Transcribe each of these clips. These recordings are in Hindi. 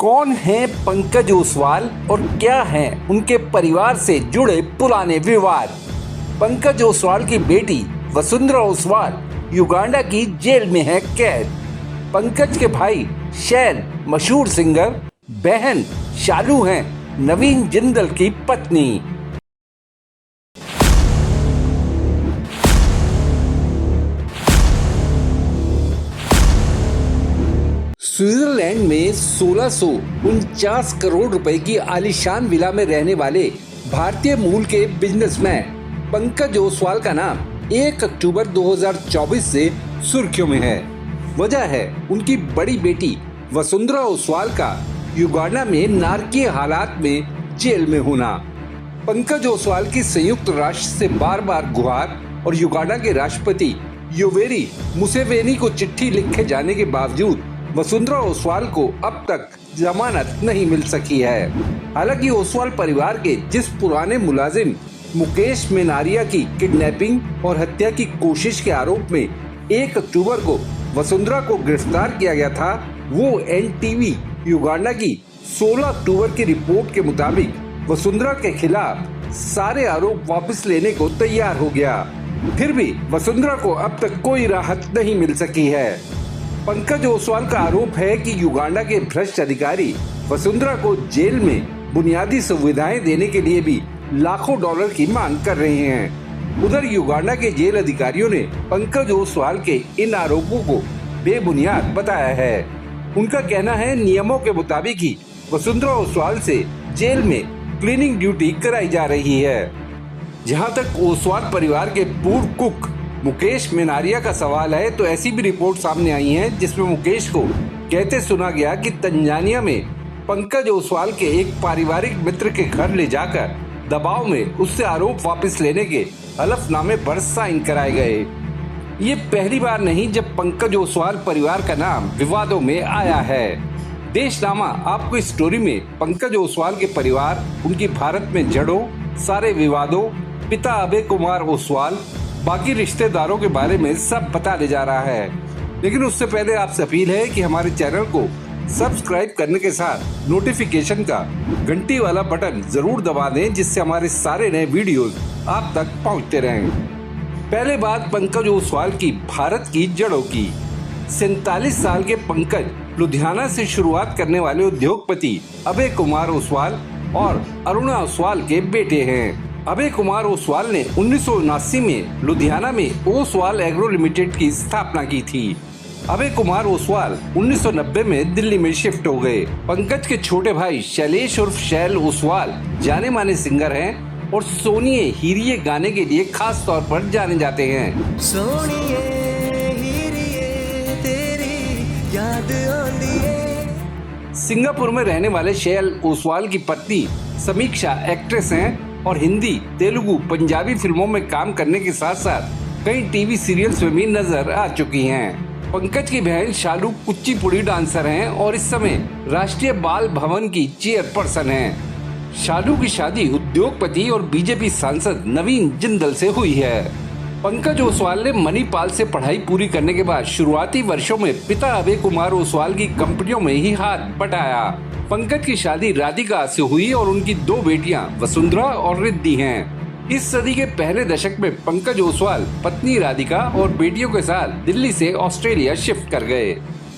कौन है पंकज ओसवाल और क्या है उनके परिवार से जुड़े पुराने विवाद। पंकज ओसवाल की बेटी वसुंधरा ओसवाल युगांडा की जेल में है कैद। पंकज के भाई शैल मशहूर सिंगर, बहन शालू हैं नवीन जिंदल की पत्नी। स्विट्जरलैंड में 1649 करोड़ रुपए की आलीशान विला में रहने वाले भारतीय मूल के बिजनेसमैन पंकज ओसवाल का नाम 1 अक्टूबर 2024 से सुर्खियों में है। वजह है उनकी बड़ी बेटी वसुंधरा ओसवाल का युगांडा में नारकीय हालात में जेल में होना। पंकज ओसवाल की संयुक्त राष्ट्र से बार बार गुहार और युगांडा के राष्ट्रपति योवेरी मुसेवेनी को चिट्ठी लिखे जाने के बावजूद वसुंधरा ओसवाल को अब तक जमानत नहीं मिल सकी है। हालांकि ओसवाल परिवार के जिस पुराने मुलाजिम मुकेश मेनारिया की किडनैपिंग और हत्या की कोशिश के आरोप में 1 अक्टूबर को वसुंधरा को गिरफ्तार किया गया था, वो एनटीवी युगांडा की 16 अक्टूबर की रिपोर्ट के मुताबिक वसुंधरा के खिलाफ सारे आरोप वापस लेने को तैयार हो गया। फिर भी वसुंधरा को अब तक कोई राहत नहीं मिल सकी है। पंकज ओसवाल का आरोप है कि युगांडा के भ्रष्ट अधिकारी वसुंधरा को जेल में बुनियादी सुविधाएं देने के लिए भी लाखों डॉलर की मांग कर रहे हैं। उधर युगांडा के जेल अधिकारियों ने पंकज ओसवाल के इन आरोपों को बेबुनियाद बताया है। उनका कहना है नियमों के मुताबिक ही वसुंधरा ओसवाल से जेल में क्लीनिंग ड्यूटी कराई जा रही है। जहां तक ओसवाल परिवार के पूर्व कुक मुकेश मेनारिया का सवाल है, तो ऐसी भी रिपोर्ट सामने आई है जिसमें मुकेश को कहते सुना गया कि तंजानिया में पंकज ओसवाल के एक पारिवारिक मित्र के घर ले जाकर दबाव में उससे आरोप वापस लेने के हलफनामे पर साइन कराए गए। ये पहली बार नहीं जब पंकज ओसवाल परिवार का नाम विवादों में आया है। देशनामा आपको इस स्टोरी में पंकज ओसवाल के परिवार, उनकी भारत में जड़ों, सारे विवादों, पिता अभय कुमार ओसवाल, बाकी रिश्तेदारों के बारे में सब बताने जा रहा है। लेकिन उससे पहले आपसे अपील है कि हमारे चैनल को सब्सक्राइब करने के साथ नोटिफिकेशन का घंटी वाला बटन जरूर दबा दें, जिससे हमारे सारे नए वीडियोस आप तक पहुंचते रहें। पहले बात पंकज ओसवाल की भारत की जड़ों की। 47 साल के पंकज लुधियाना से शुरुआत करने वाले उद्योगपति अभय कुमार ओसवाल और अरुणा ओसवाल के बेटे हैं। अभय कुमार ओसवाल ने 1979 में लुधियाना में ओसवाल एग्रो लिमिटेड की स्थापना की थी। अभय कुमार ओसवाल 1990 में दिल्ली में शिफ्ट हो गए। पंकज के छोटे भाई शैलेश उर्फ शैल ओसवाल जाने माने सिंगर हैं और सोनिए हीरिये गाने के लिए खास तौर पर जाने जाते हैं। सोनिए हीरिये तेरी याद आंदी है। सिंगापुर में रहने वाले शैल ओसवाल की पत्नी समीक्षा एक्ट्रेस हैं और हिंदी, तेलुगु, पंजाबी फिल्मों में काम करने के साथ साथ कई टीवी सीरियल्स में भी नजर आ चुकी हैं। पंकज की बहन शालू कुचिपुड़ी डांसर हैं और इस समय राष्ट्रीय बाल भवन की चेयरपर्सन हैं। शालू की शादी उद्योगपति और बीजेपी सांसद नवीन जिंदल से हुई है। पंकज ओसवाल ने मणिपाल से पढ़ाई पूरी करने के बाद शुरुआती वर्षों में पिता अभय कुमार ओसवाल की कंपनियों में ही हाथ बटाया। पंकज की शादी राधिका से हुई और उनकी 2 बेटियां वसुंधरा और रिद्धि हैं। इस सदी के पहले दशक में पंकज ओसवाल पत्नी राधिका और बेटियों के साथ दिल्ली से ऑस्ट्रेलिया शिफ्ट कर गए।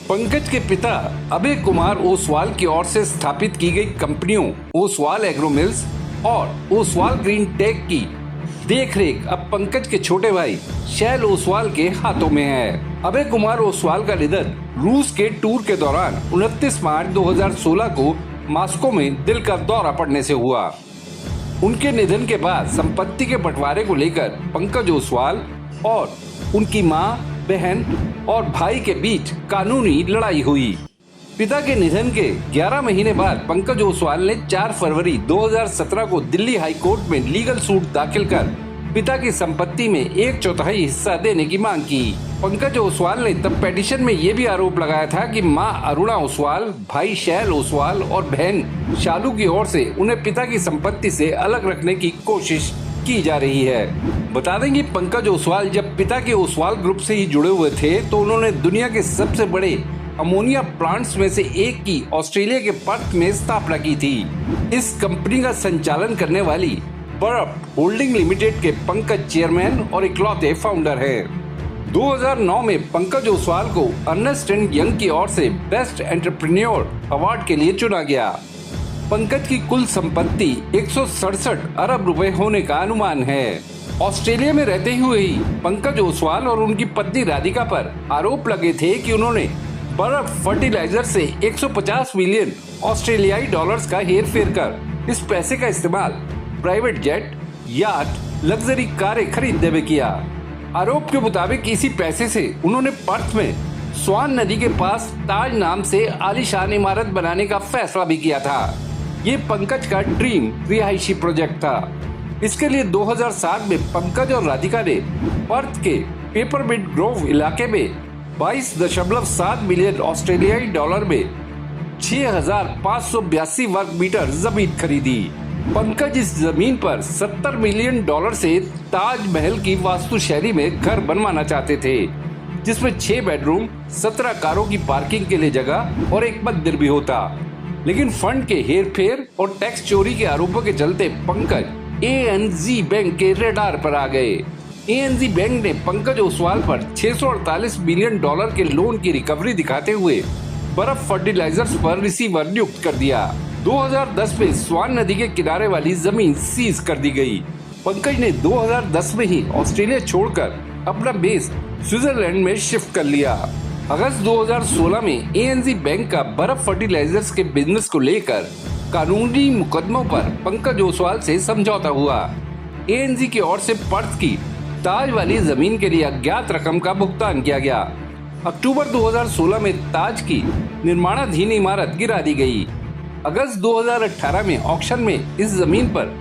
पंकज के पिता अभय कुमार ओसवाल की ओर से स्थापित की गई कंपनियों ओसवाल एग्रो मिल्स और ओसवाल ग्रीन टेक की देखरेख अब पंकज के छोटे भाई शैल ओसवाल के हाथों में है। अभय कुमार ओसवाल का निधन रूस के टूर के दौरान 29 मार्च 2016 को मॉस्को में दिल का दौरा पड़ने से हुआ। उनके निधन के बाद संपत्ति के बंटवारे को लेकर पंकज ओसवाल और उनकी मां, बहन और भाई के बीच कानूनी लड़ाई हुई। पिता के निधन के 11 महीने बाद पंकज ओसवाल ने 4 फरवरी 2017 को दिल्ली हाई कोर्ट में लीगल सूट दाखिल कर पिता की संपत्ति में 1/4 हिस्सा देने की मांग की। पंकज ओसवाल ने तब पिटीशन में ये भी आरोप लगाया था कि मां अरुणा ओसवाल, भाई शैल ओसवाल और बहन शालू की ओर से उन्हें पिता की संपत्ति से अलग रखने की कोशिश की जा रही है। बता दें कि पंकज ओसवाल जब पिता के ओसवाल ग्रुप से ही जुड़े हुए थे तो उन्होंने दुनिया के सबसे बड़े अमोनिया प्लांट्स में से एक की ऑस्ट्रेलिया के पर्थ में स्थापना की थी। इस कंपनी का संचालन करने वाली बर्फ होल्डिंग लिमिटेड के पंकज चेयरमैन और इकलौते फाउंडर हैं। 2009 में पंकज ओसवाल को अर्नेस्ट एंड यंग की ओर से बेस्ट एंटरप्रेन्योर अवार्ड के लिए चुना गया। पंकज की कुल संपत्ति 167 अरब रुपए होने का अनुमान है। ऑस्ट्रेलिया में रहते हुए ही पंकज ओसवाल और उनकी पत्नी राधिका पर आरोप लगे थे कि उन्होंने बर्फ फर्टिलाइजर से 150 मिलियन ऑस्ट्रेलियाई डॉलर्स का हेरफेर कर इस पैसे का इस्तेमाल प्राइवेट जेट, याट, लग्जरी कारें खरीदने में किया। आरोप के मुताबिक इसी पैसे से उन्होंने पर्थ में स्वान नदी के पास ताज नाम से आलीशान इमारत बनाने का फैसला भी किया था। ये पंकज का ड्रीम रिहायशी प्रोजेक्ट था। इसके लिए 2007 में पंकज और राधिका ने पर्थ के पेपरमिंट ग्रोव इलाके में 22.7 मिलियन ऑस्ट्रेलियाई डॉलर में 6,582 वर्ग मीटर जमीन खरीदी। पंकज इस जमीन पर 70 मिलियन डॉलर से ताजमहल की वास्तु शैली में घर बनवाना चाहते थे, जिसमें 6 बेडरूम, 17 कारों की पार्किंग के लिए जगह और एक मंदिर भी होता। लेकिन फंड के हेरफेर और टैक्स चोरी के आरोपों के चलते पंकज ANZ बैंक के रडार पर आ गए। ANZ बैंक ने पंकज ओसवाल पर 648 मिलियन डॉलर के लोन की रिकवरी दिखाते हुए बर्फ फर्टिलाइजर्स पर रिसीवर नियुक्त कर दिया। 2010 में स्वान नदी के किनारे वाली जमीन सीज कर दी गई। पंकज ने 2010 में ही ऑस्ट्रेलिया छोड़कर अपना बेस स्विट्जरलैंड में शिफ्ट कर लिया। अगस्त 2016 में ANZ बैंक का बर्फ फर्टिलाइजर्स के बिजनेस को लेकर कानूनी मुकदमों पर पंकज ओसवाल से समझौता हुआ। ANZ की ओर से पर्थ की ताज वाली जमीन के लिए अज्ञात रकम का भुगतान किया गया। अक्टूबर 2016 में ताज की निर्माणाधीन इमारत गिरा दी गई। अगस्त 2018 में ऑक्शन में इस जमीन पर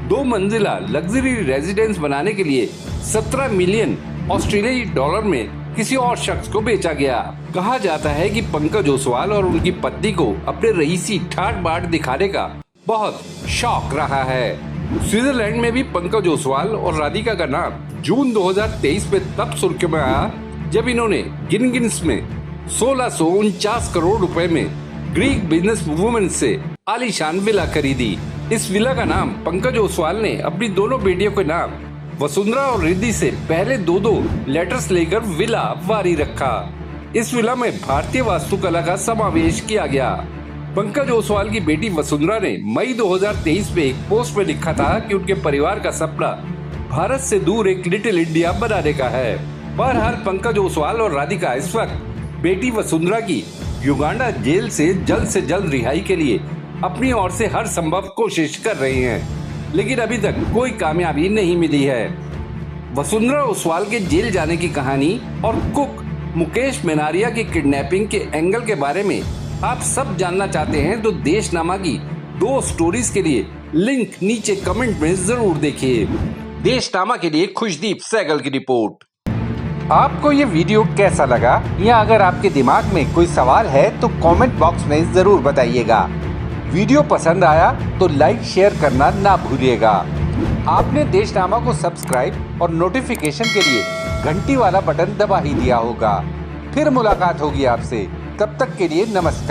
2 मंजिला लग्जरी रेजिडेंस बनाने के लिए 17 मिलियन ऑस्ट्रेलियाई डॉलर में किसी और शख्स को बेचा गया। कहा जाता है कि पंकज ओसवाल और उनकी पत्नी को अपने रईसी ठाट बाट दिखाने का बहुत शौक रहा है। स्विट्जरलैंड में भी पंकज ओसवाल और राधिका का नाम जून 2023 में तब सुर्खियों में आया जब इन्होंने गिनगिन्स में 1649 करोड़ रुपए में ग्रीक बिजनेस वुमेन से आलीशान विला खरीदी। इस विला का नाम पंकज ओसवाल ने अपनी दोनों बेटियों के नाम वसुंधरा और रिद्धि से पहले 2-2 लेटर्स लेकर विला वारी रखा। इस विला में भारतीय वास्तुकला का समावेश किया गया। पंकज ओसवाल की बेटी वसुंधरा ने मई 2023 में एक पोस्ट में लिखा था कि उनके परिवार का सपना भारत से दूर एक लिटिल इंडिया बनाने का है। बहरहाल पंकज ओसवाल और राधिका इस वक्त बेटी वसुंधरा की युगांडा जेल से जल्द रिहाई के लिए अपनी ओर से हर संभव कोशिश कर रहे हैं, लेकिन अभी तक कोई कामयाबी नहीं मिली है। वसुंधरा ओसवाल के जेल जाने की कहानी और कुक मुकेश मेनारिया की किडनैपिंग के एंगल के बारे में आप सब जानना चाहते हैं तो देशनामा की 2 स्टोरीज के लिए लिंक नीचे कमेंट में जरूर देखिए। देशनामा के लिए खुशदीप सहगल की रिपोर्ट। आपको ये वीडियो कैसा लगा या अगर आपके दिमाग में कोई सवाल है तो कमेंट बॉक्स में जरूर बताइएगा। वीडियो पसंद आया तो लाइक शेयर करना ना भूलिएगा। आपने देशनामा को सब्सक्राइब और नोटिफिकेशन के लिए घंटी वाला बटन दबा ही दिया होगा। फिर मुलाकात होगी आपसे, तब तक के लिए नमस्कार।